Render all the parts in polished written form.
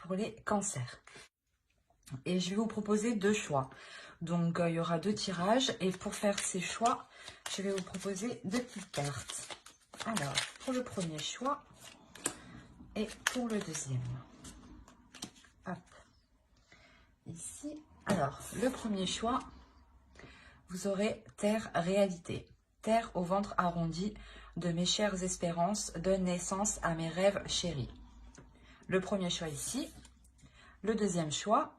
pour les cancers. Et je vais vous proposer 2 choix. Donc, il y aura 2 tirages. Et pour faire ces choix, je vais vous proposer 2 petites cartes. Alors, pour le premier choix et pour le deuxième. Hop. Ici. Alors, le premier choix, vous aurez Terre réalité. Terre au ventre arrondi de mes chères espérances donne naissance à mes rêves chéris. Le premier choix ici. Le deuxième choix,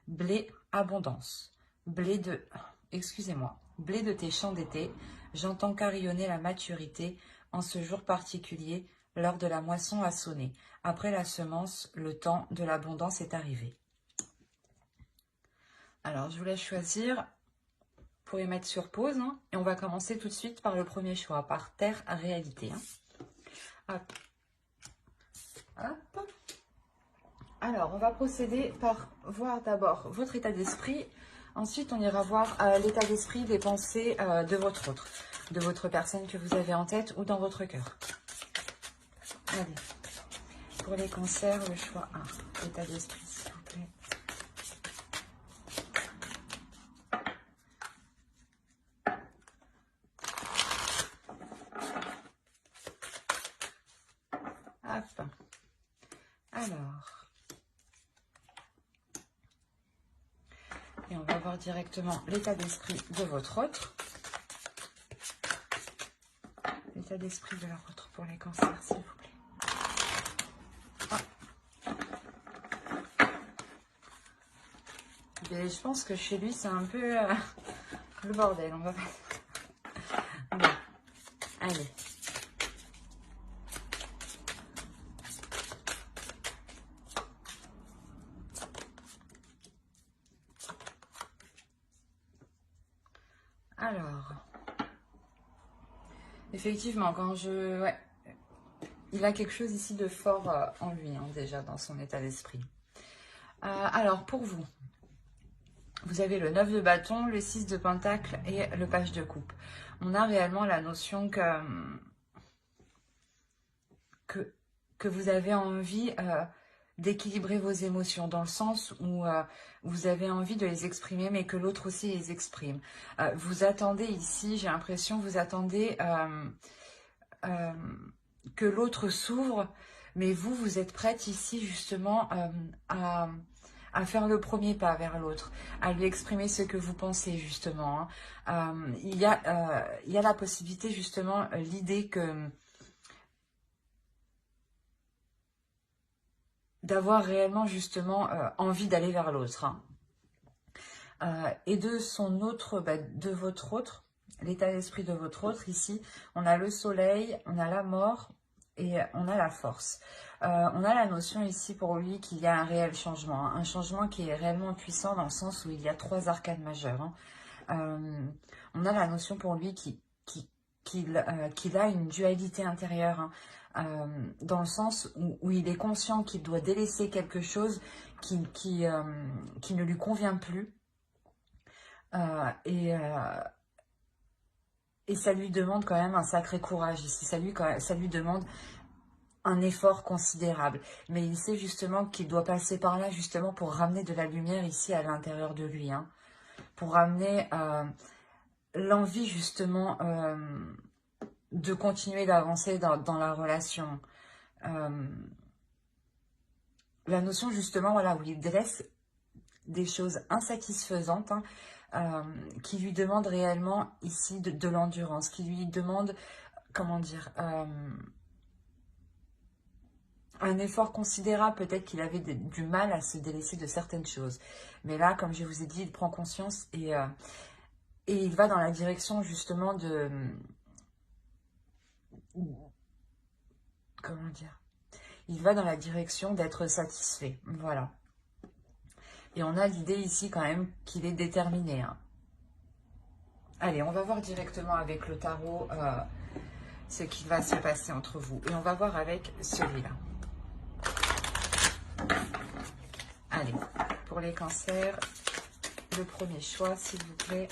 blé abondance. Blé de, excusez-moi, blé de tes champs d'été, j'entends carillonner la maturité en ce jour particulier, l'heure de la moisson a sonné. Après la semence, le temps de l'abondance est arrivé. Alors, je vous laisse choisir. Vous pouvez mettre sur pause. Hein, et on va commencer tout de suite par le premier choix, par Terre réalité. Hein. Hop. Hop. Alors, on va procéder par voir d'abord votre état d'esprit. Ensuite, on ira voir l'état d'esprit des pensées de votre autre, de votre personne que vous avez en tête ou dans votre cœur. Allez, pour les cancers, le choix 1. État d'esprit, s'il vous plaît. Hop. Alors. Et on va voir directement l'état d'esprit de votre autre. L'état d'esprit de leur autre pour les cancers, s'il vous plaît. Et je pense que chez lui, c'est un peu le bordel. On va pas... Bon, allez. Alors, effectivement, quand je... Ouais, il a quelque chose ici de fort en lui, hein, déjà, dans son état d'esprit. Alors, pour vous, vous avez le 9 de bâton, le 6 de pentacle et le page de coupe. On a réellement la notion que vous avez envie d'équilibrer vos émotions, dans le sens où vous avez envie de les exprimer, mais que l'autre aussi les exprime. Vous attendez ici, j'ai l'impression, vous attendez que l'autre s'ouvre, mais vous êtes prête ici justement à faire le premier pas vers l'autre, à lui exprimer ce que vous pensez justement. Hein. Il y a la possibilité justement, l'idée que d'avoir réellement justement envie d'aller vers l'autre. Hein. Et de son autre, de votre autre, l'état d'esprit de votre autre, ici, on a le soleil, on a la mort et on a la force. On a la notion ici pour lui qu'il y a un réel changement, hein, un changement qui est réellement puissant dans le sens où il y a 3 arcanes majeures. Hein. On a la notion pour lui qu'il a une dualité intérieure, hein, dans le sens où il est conscient qu'il doit délaisser quelque chose qui ne lui convient plus. Et ça lui demande quand même un sacré courage ici, ça lui demande un effort considérable. Mais il sait justement qu'il doit passer par là justement pour ramener de la lumière ici à l'intérieur de lui. Hein, pour ramener l'envie justement de continuer d'avancer dans la relation. La notion justement, voilà, où il délaisse des choses insatisfaisantes, hein, qui lui demandent réellement ici de l'endurance, qui lui demandent, comment dire, un effort considérable. Peut-être qu'il avait du mal à se délaisser de certaines choses. Mais là, comme je vous ai dit, il prend conscience et il va dans la direction justement de... Comment dire? Il va dans la direction d'être satisfait. Voilà. Et on a l'idée ici quand même qu'il est déterminé. Hein. Allez, on va voir directement avec le tarot ce qui va se passer entre vous. Et on va voir avec celui-là. Allez, pour les cancers, le premier choix, s'il vous plaît.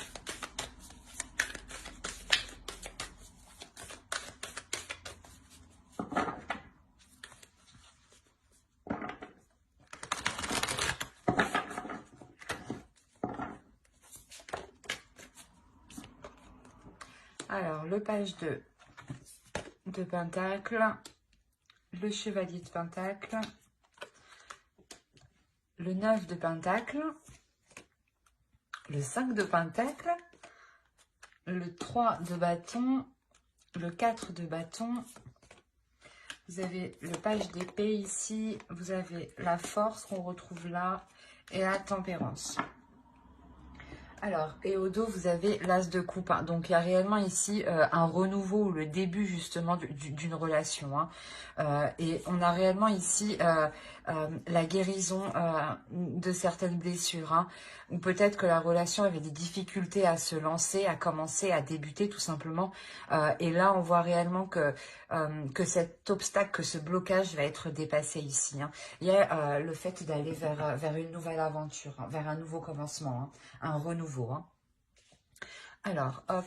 Alors, le page de Pentacle, le chevalier de Pentacle, le 9 de Pentacle, le 5 de Pentacle, le 3 de bâton, le 4 de bâton, vous avez le page d'épée ici, vous avez la force qu'on retrouve là et la tempérance. Alors, et au dos, vous avez l'as de coupe. Hein. Donc, il y a réellement ici un renouveau, le début justement d'une relation. Hein. Et on a réellement ici la guérison de certaines blessures. Hein, ou peut-être que la relation avait des difficultés à se lancer, à commencer, à débuter tout simplement. Et là, on voit réellement que cet obstacle, que ce blocage va être dépassé ici. Hein. Il y a le fait d'aller vers une nouvelle aventure, hein, vers un nouveau commencement, hein, un renouveau. Hein. Alors, hop,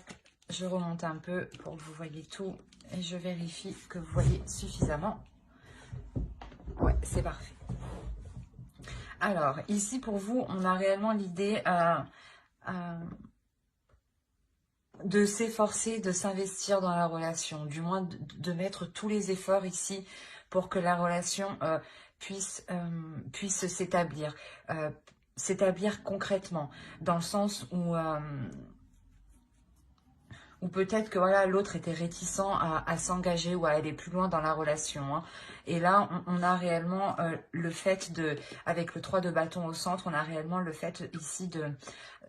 je remonte un peu pour que vous voyez tout et je vérifie que vous voyez suffisamment. Ouais, c'est parfait. Alors, ici pour vous, on a réellement l'idée de s'efforcer, de s'investir dans la relation, du moins de mettre tous les efforts ici pour que la relation puisse s'établir. S'établir concrètement, dans le sens où peut-être que voilà, l'autre était réticent à s'engager ou à aller plus loin dans la relation. Hein. Et là, on a réellement le fait avec le 3 de bâton au centre, on a réellement le fait ici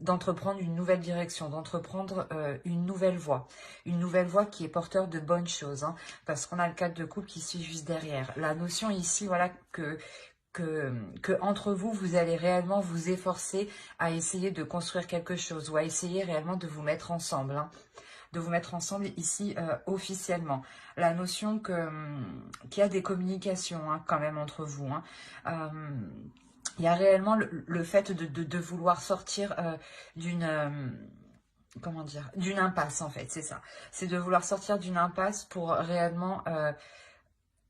d'entreprendre une nouvelle direction, d'entreprendre une nouvelle voie qui est porteur de bonnes choses. Hein, parce qu'on a le 4 de coupe qui suit juste derrière. La notion ici, voilà, que entre vous, vous allez réellement vous efforcer à essayer de construire quelque chose ou à essayer réellement de vous mettre ensemble. Hein, de vous mettre ensemble ici officiellement. La notion qu'il y a des communications hein, quand même entre vous. Hein. Il y a réellement le fait de vouloir sortir d'une... comment dire, d'une impasse en fait, c'est ça. C'est de vouloir sortir d'une impasse pour réellement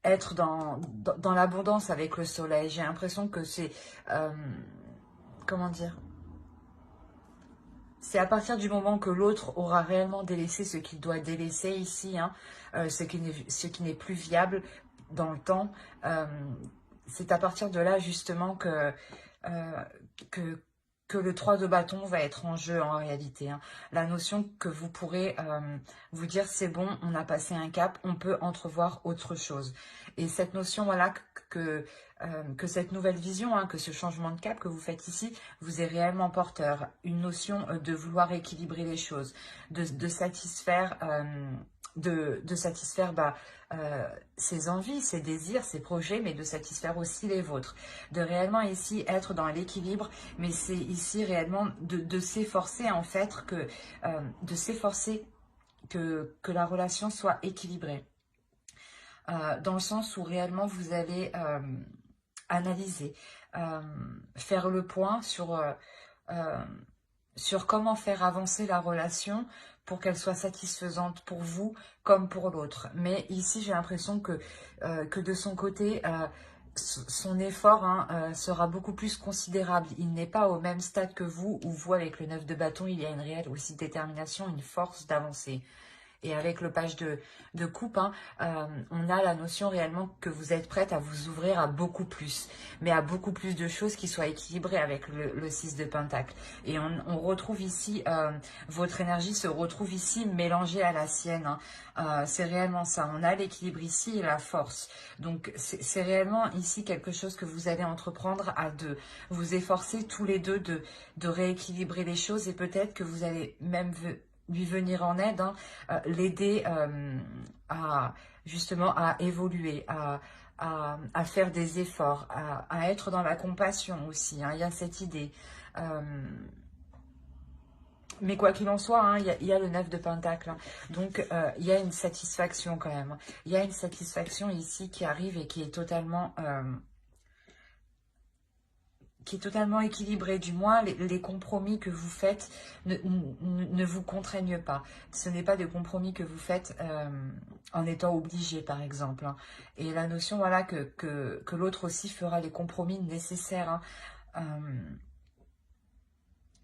être dans l'abondance avec le soleil. J'ai l'impression que c'est... comment dire, c'est à partir du moment que l'autre aura réellement délaissé ce qu'il doit délaisser ici, hein, ce qui n'est plus viable dans le temps, c'est à partir de là justement que, le 3 de bâton va être en jeu en réalité. Hein. La notion que vous pourrez vous dire c'est bon, on a passé un cap, on peut entrevoir autre chose. Et cette notion, voilà, que cette nouvelle vision, hein, que ce changement de cap que vous faites ici, vous est réellement porteur. Une notion de vouloir équilibrer les choses, de satisfaire... satisfaire ses envies, ses désirs, ses projets, mais de satisfaire aussi les vôtres. De réellement ici être dans l'équilibre, mais c'est ici réellement de s'efforcer en fait de s'efforcer que la relation soit équilibrée. Dans le sens où réellement vous allez analyser, faire le point sur comment faire avancer la relation pour qu'elle soit satisfaisante pour vous comme pour l'autre. Mais ici, j'ai l'impression que de son côté, son effort hein, sera beaucoup plus considérable. Il n'est pas au même stade que vous, où vous, avec le 9 de bâton, il y a une réelle aussi détermination, une force d'avancer. Et avec le page de coupe, hein, on a la notion réellement que vous êtes prête à vous ouvrir à beaucoup plus. Mais à beaucoup plus de choses qui soient équilibrées avec le 6 de pentacle. Et on retrouve ici, votre énergie se retrouve ici mélangée à la sienne. Hein. C'est réellement ça. On a l'équilibre ici et la force. Donc c'est réellement ici quelque chose que vous allez entreprendre à vous efforcer tous les deux de rééquilibrer les choses. Et peut-être que vous allez même lui venir en aide, hein, l'aider justement à évoluer, à faire des efforts, à être dans la compassion aussi. Hein, il y a cette idée. Mais quoi qu'il en soit, hein, il y a le 9 de pentacle. Hein, donc, il y a une satisfaction quand même. Il y a une satisfaction ici qui arrive et qui est totalement... équilibré, du moins les compromis que vous faites ne vous contraignent pas. Ce n'est pas des compromis que vous faites en étant obligé, par exemple. Hein. Et la notion, voilà, que l'autre aussi fera les compromis nécessaires. Hein.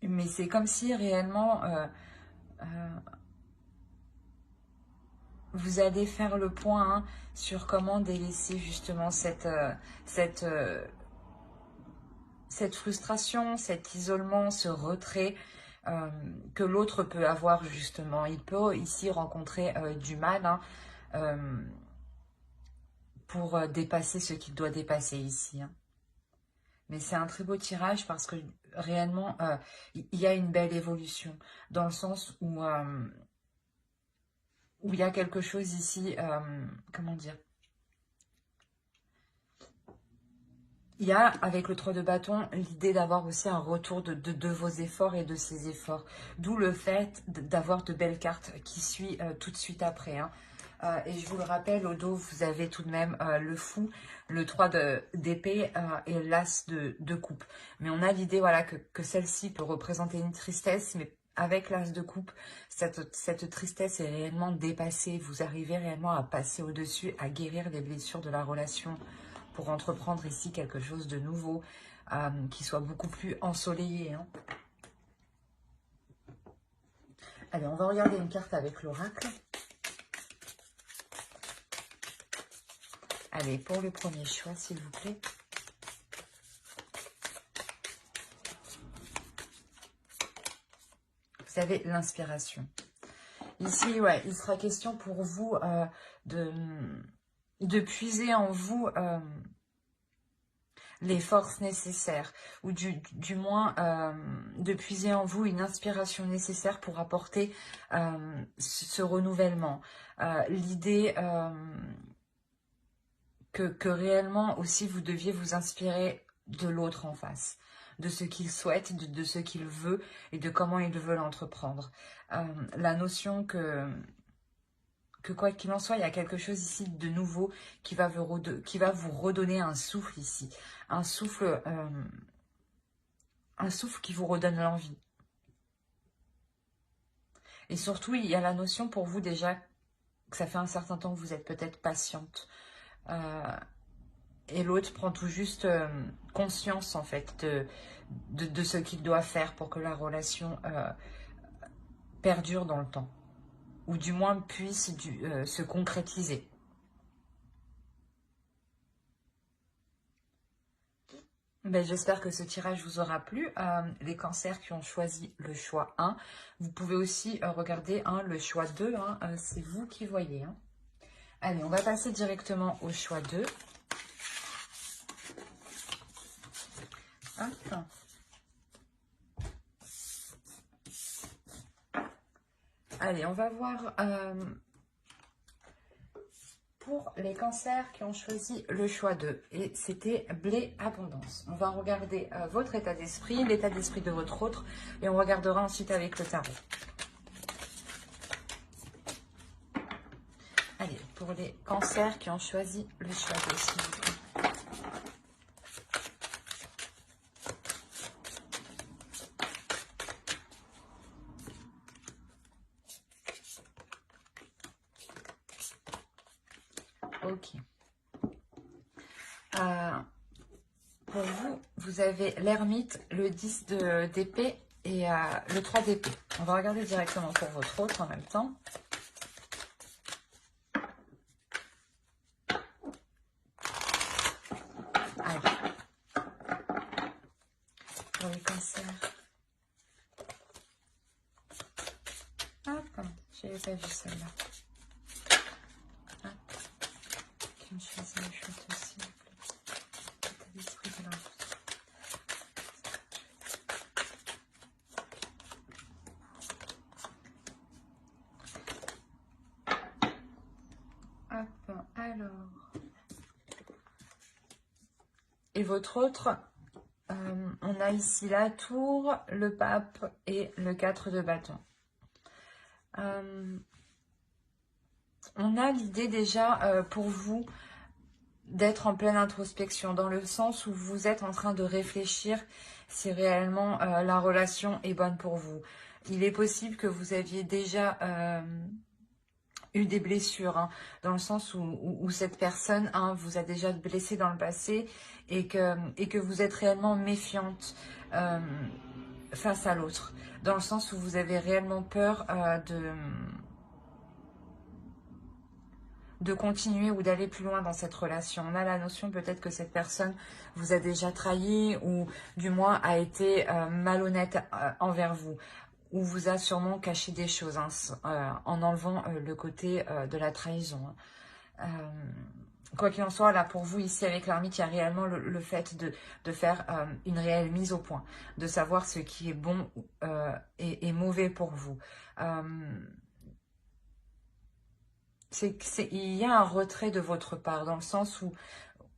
Mais c'est comme si réellement vous allez faire le point hein, sur comment délaisser justement cette frustration, cet isolement, ce retrait que l'autre peut avoir justement. Il peut ici rencontrer du mal hein, pour dépasser ce qu'il doit dépasser ici. Hein. Mais c'est un très beau tirage parce que réellement, il y a une belle évolution dans le sens où il y a quelque chose ici, comment dire, il y a, avec le 3 de bâton, l'idée d'avoir aussi un retour de vos efforts et de ses efforts. D'où le fait d'avoir de belles cartes qui suivent tout de suite après. Hein. Et je vous le rappelle, au dos, vous avez tout de même le fou, le 3 d'épée et l'as de coupe. Mais on a l'idée voilà, que celle-ci peut représenter une tristesse, mais avec l'as de coupe, cette tristesse est réellement dépassée. Vous arrivez réellement à passer au-dessus, à guérir les blessures de la relation pour entreprendre ici quelque chose de nouveau, qui soit beaucoup plus ensoleillé. Hein. Allez, on va regarder une carte avec l'oracle. Allez, pour le premier choix, s'il vous plaît. Vous avez l'inspiration. Ici, ouais, il sera question pour vous de puiser en vous les forces nécessaires, ou du moins de puiser en vous une inspiration nécessaire pour apporter ce renouvellement. L'idée que réellement aussi vous deviez vous inspirer de l'autre en face, de ce qu'il souhaite, de ce qu'il veut et de comment il veut l'entreprendre. La notion que quoi qu'il en soit, il y a quelque chose ici de nouveau qui va vous redonner un souffle ici. Un souffle qui vous redonne l'envie. Et surtout, il y a la notion pour vous déjà que ça fait un certain temps que vous êtes peut-être patiente. Et l'autre prend tout juste conscience en fait de ce qu'il doit faire pour que la relation perdure dans le temps. Ou du moins puisse se concrétiser. Ben, j'espère que ce tirage vous aura plu. Les cancers qui ont choisi le choix 1, vous pouvez aussi regarder le choix 2, hein, c'est vous qui voyez. Hein. Allez, on va passer directement au choix 2. Hop. Allez, on va voir pour les cancers qui ont choisi le choix 2. Et c'était blé abondance. On va regarder votre état d'esprit, l'état d'esprit de votre autre. Et on regardera ensuite avec le tarot. Allez, pour les cancers qui ont choisi le choix 2, s'il vous plaît. Ok. Pour vous, vous avez l'ermite, le 10 d'épée et le 3 d'épée. On va regarder directement pour votre autre en même temps. Allez. Pour les cancers. Hop, je n'avais pas vu celle-là. Qui ont choisi le choix aussi. L'état d'esprit de leur Hop, alors. Et votre autre, on a ici la tour, le pape et le 4 de bâton. On a l'idée déjà pour vous d'être en pleine introspection, dans le sens où vous êtes en train de réfléchir si réellement la relation est bonne pour vous. Il est possible que vous aviez déjà eu des blessures, hein, dans le sens où cette personne vous a déjà blessé dans le passé et que vous êtes réellement méfiante face à l'autre, dans le sens où vous avez réellement peur de continuer ou d'aller plus loin dans cette relation. On a la notion peut-être que cette personne vous a déjà trahi ou du moins a été malhonnête envers vous, ou vous a sûrement caché des choses en enlevant le côté de la trahison. Quoi qu'il en soit, là pour vous ici avec l'ermite, il y a réellement le fait de faire une réelle mise au point, de savoir ce qui est bon et mauvais pour vous. Il y a un retrait de votre part, dans le sens où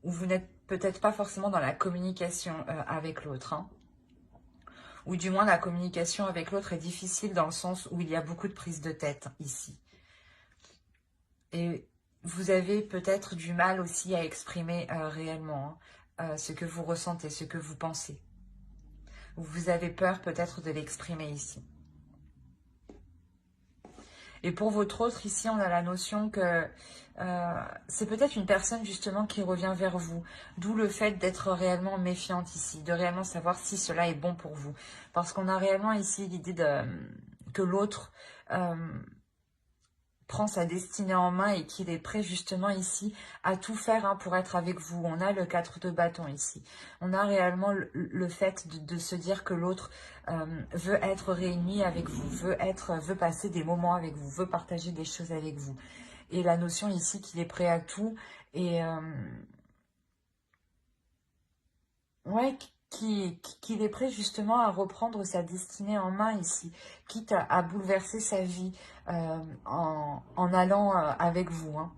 vous n'êtes peut-être pas forcément dans la communication avec l'autre. Hein. Ou du moins, la communication avec l'autre est difficile dans le sens où il y a beaucoup de prise de tête ici. Et vous avez peut-être du mal aussi à exprimer réellement ce que vous ressentez, ce que vous pensez. Vous avez peur peut-être de l'exprimer ici. Et pour votre autre, ici, on a la notion que c'est peut-être une personne justement qui revient vers vous. D'où le fait d'être réellement méfiante ici, de réellement savoir si cela est bon pour vous. Parce qu'on a réellement ici l'idée que l'autre prend sa destinée en main et qu'il est prêt justement ici à tout faire pour être avec vous. On a le 4 de bâton ici. On a réellement le fait de se dire que l'autre veut être réuni avec vous, veut passer des moments avec vous, veut partager des choses avec vous. Et la notion ici qu'il est prêt à tout et ouais, qu'il est prêt justement à reprendre sa destinée en main ici, quitte à bouleverser sa vie en allant avec vous. Hein.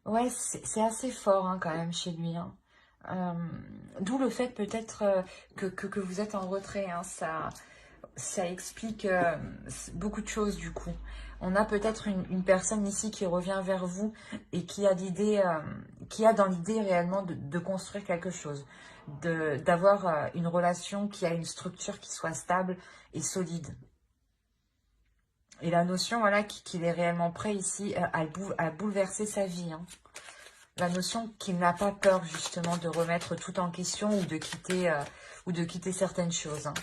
Ouais, c'est assez fort quand même chez lui. Hein. D'où le fait peut-être que vous êtes en retrait. Hein. Ça explique beaucoup de choses du coup. On a peut-être une personne ici qui revient vers vous et qui a l'idée, qui a dans l'idée réellement de construire quelque chose, d'avoir une relation qui a une structure qui soit stable et solide. Et la notion, voilà, qu'il est réellement prêt ici à bouleverser sa vie. Hein. La notion qu'il n'a pas peur justement de remettre tout en question ou de quitter certaines choses. Hein.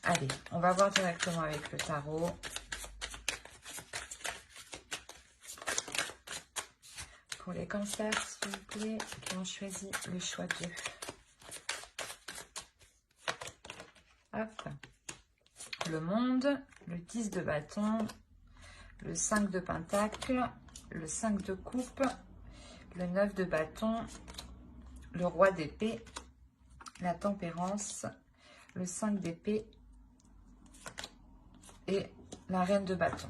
Allez, on va voir directement avec le tarot. Pour les cancers, s'il vous plaît, qui ont choisi le choix 2. Hop. Le monde, le 10 de bâton, le 5 de pentacle, le 5 de coupe, le 9 de bâton, le roi d'épée, la tempérance, le 5 d'épée et la reine de bâton.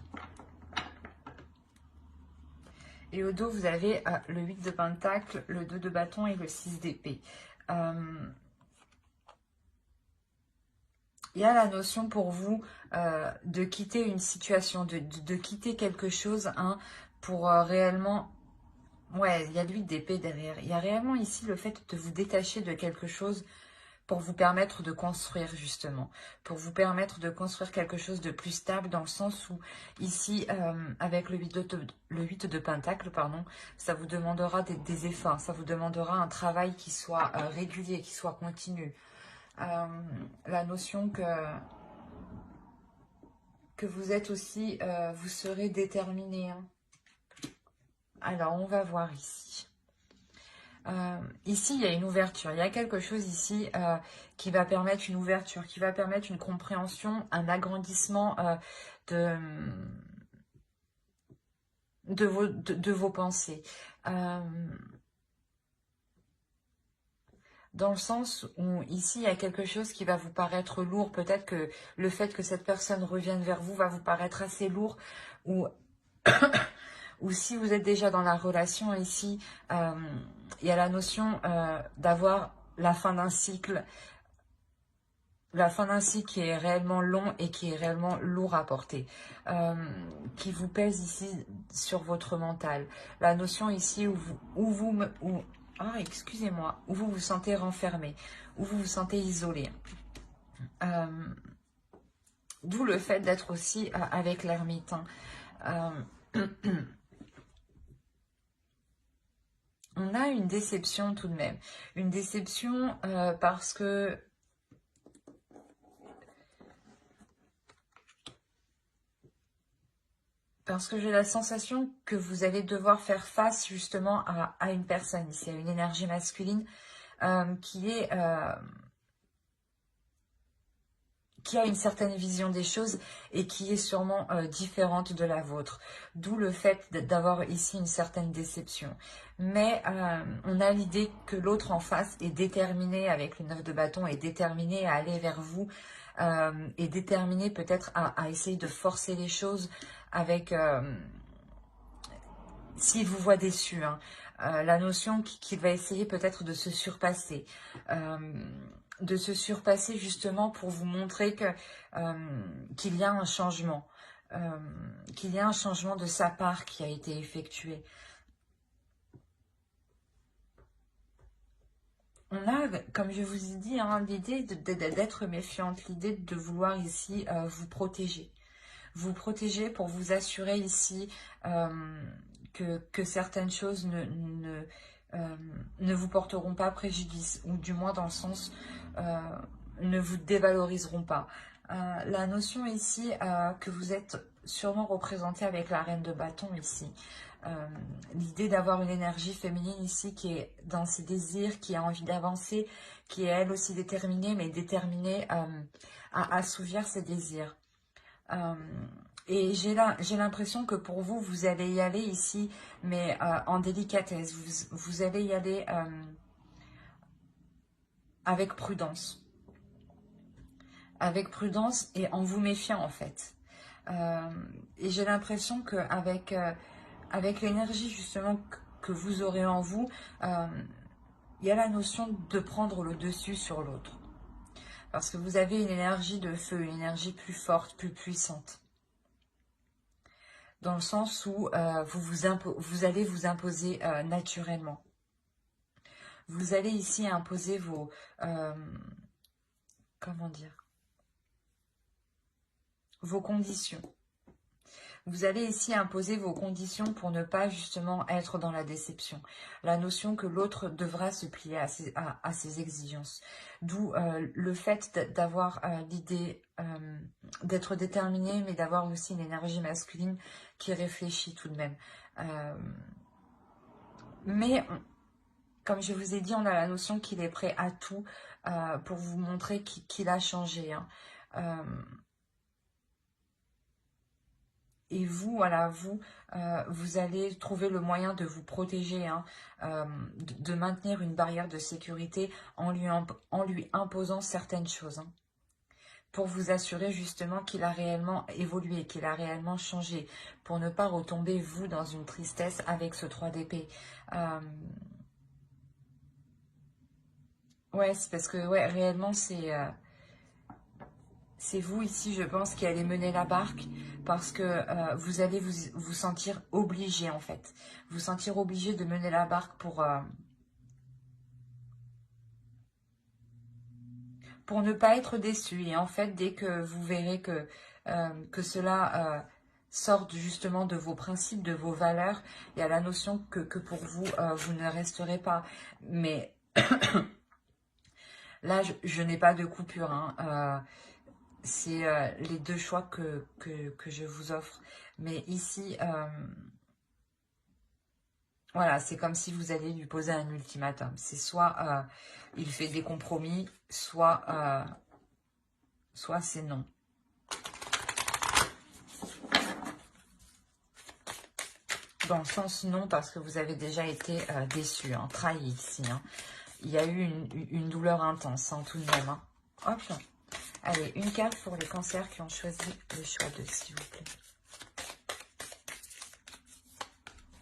Et au dos, vous avez le 8 de pentacle, le 2 de bâton et le 6 d'épée. Il y a la notion pour vous de quitter une situation, de quitter quelque chose pour réellement... Ouais, il y a le 8 d'épée derrière. Il y a réellement ici le fait de vous détacher de quelque chose pour vous permettre de construire justement, pour vous permettre de construire quelque chose de plus stable dans le sens où ici, avec le 8 de pentacle, pardon, ça vous demandera des efforts, ça vous demandera un travail qui soit régulier, qui soit continu. La notion que vous êtes aussi, vous serez déterminé. Hein. Alors, on va voir ici. Ici, il y a une ouverture. Il y a quelque chose ici qui va permettre une ouverture, qui va permettre une compréhension, un agrandissement de vos pensées. Dans le sens où ici, il y a quelque chose qui va vous paraître lourd. Peut-être que le fait que cette personne revienne vers vous va vous paraître assez lourd. Ou, ou si vous êtes déjà dans la relation ici, il y a la notion d'avoir la fin d'un cycle. La fin d'un cycle qui est réellement long et qui est réellement lourd à porter. Qui vous pèse ici sur votre mental. La notion ici excusez-moi, où vous vous sentez renfermé, où vous vous sentez isolé. D'où le fait d'être aussi avec l'ermite. On a une déception tout de même. Une déception parce que Parce que j'ai la sensation que vous allez devoir faire face justement à une personne ici, à une énergie masculine qui a une certaine vision des choses et qui est sûrement différente de la vôtre. D'où le fait d'avoir ici une certaine déception. Mais on a l'idée que l'autre en face est déterminé, avec le 9 de bâton, est déterminé à aller vers vous, est déterminé peut-être à essayer de forcer les choses avec... s'il vous voit déçu, hein, la notion qu'il va essayer peut-être de se surpasser. De se surpasser justement pour vous montrer que qu'il y a un changement, qu'il y a un changement de sa part qui a été effectué. On a, comme je vous ai dit, hein, l'idée d'être méfiante, l'idée de vouloir ici vous protéger. Vous protéger pour vous assurer ici que certaines choses ne vous porteront pas préjudice, ou du moins dans le sens ne vous dévaloriseront pas. La notion ici que vous êtes sûrement représenté avec la reine de bâton ici. L'idée d'avoir une énergie féminine ici qui est dans ses désirs, qui a envie d'avancer, qui est elle aussi déterminée, mais déterminée à assouvir ses désirs. Et j'ai l'impression que pour vous, vous allez y aller ici, mais en délicatesse. Vous allez y aller avec prudence. Avec prudence et en vous méfiant en fait. Et j'ai l'impression qu'avec avec l'énergie justement que vous aurez en vous, il y a la notion de prendre le dessus sur l'autre. Parce que vous avez une énergie de feu, une énergie plus forte, plus puissante. Dans le sens où vous allez vous imposer naturellement. Vous allez ici imposer vos... comment dire, vos conditions. Vous allez ici imposer vos conditions pour ne pas justement être dans la déception. La notion que l'autre devra se plier à ses exigences. D'où le fait d'avoir l'idée d'être déterminé, mais d'avoir aussi une énergie masculine qui réfléchit tout de même. Mais, comme je vous ai dit, on a la notion qu'il est prêt à tout pour vous montrer qu'il a changé. Hein. Et vous, voilà, vous allez trouver le moyen de vous protéger, hein, de maintenir une barrière de sécurité en lui imposant certaines choses. Hein, pour vous assurer justement qu'il a réellement évolué, qu'il a réellement changé, pour ne pas retomber, vous, dans une tristesse avec ce 3 d'épée. Ouais, c'est parce que, ouais, réellement, c'est vous ici, je pense, qui allez mener la barque parce que vous allez vous sentir obligé, en fait. Vous sentir obligé de mener la barque pour ne pas être déçu. Et en fait, dès que vous verrez que cela sorte justement de vos principes, de vos valeurs, il y a la notion que pour vous, vous ne resterez pas. Mais là, je n'ai pas de coupure, hein. C'est les deux choix que je vous offre. Mais ici, voilà, c'est comme si vous alliez lui poser un ultimatum. C'est soit il fait des compromis, soit c'est non. Dans le sens non, parce que vous avez déjà été déçu, hein, trahi ici. Hein. Il y a eu une douleur intense, hein, tout de même. Hein. Hop. Allez, une carte pour les cancers qui ont choisi le choix de, s'il vous plaît.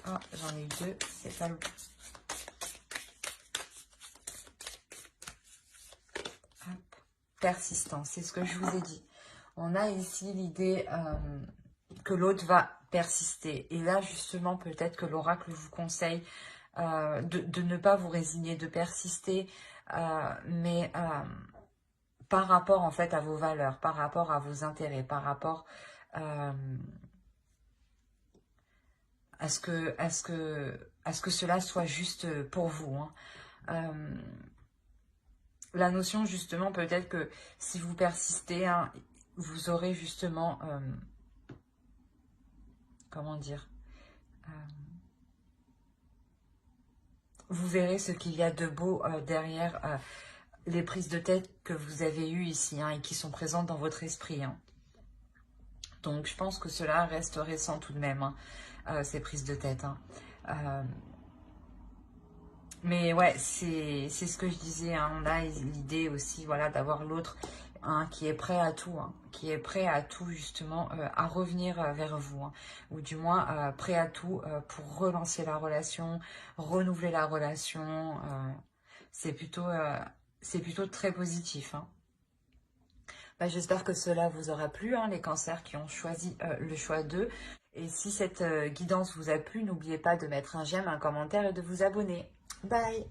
Ah, j'en ai eu deux, c'est pas le bon. Persistance, c'est ce que je vous ai dit. On a ici l'idée que l'autre va persister. Et là, justement, peut-être que l'oracle vous conseille de ne pas vous résigner, de persister, mais par rapport, en fait, à vos valeurs, par rapport à vos intérêts, par rapport à ce que cela soit juste pour vous. Hein. La notion, justement, peut-être que si vous persistez, hein, vous aurez justement comment dire, vous verrez ce qu'il y a de beau derrière les prises de tête que vous avez eues ici, hein, et qui sont présentes dans votre esprit. Hein. Donc, je pense que cela reste récent tout de même, hein, ces prises de tête. Hein. Mais ouais, c'est ce que je disais, hein, on a l'idée aussi, voilà, d'avoir l'autre, hein, qui est prêt à tout, hein, qui est prêt à tout justement, à revenir vers vous, hein, ou du moins prêt à tout pour relancer la relation, renouveler la relation. C'est plutôt très positif. Hein. Bah, j'espère que cela vous aura plu, hein, les cancers qui ont choisi le choix d'eux. Et si cette guidance vous a plu, n'oubliez pas de mettre un j'aime, un commentaire et de vous abonner. Bye!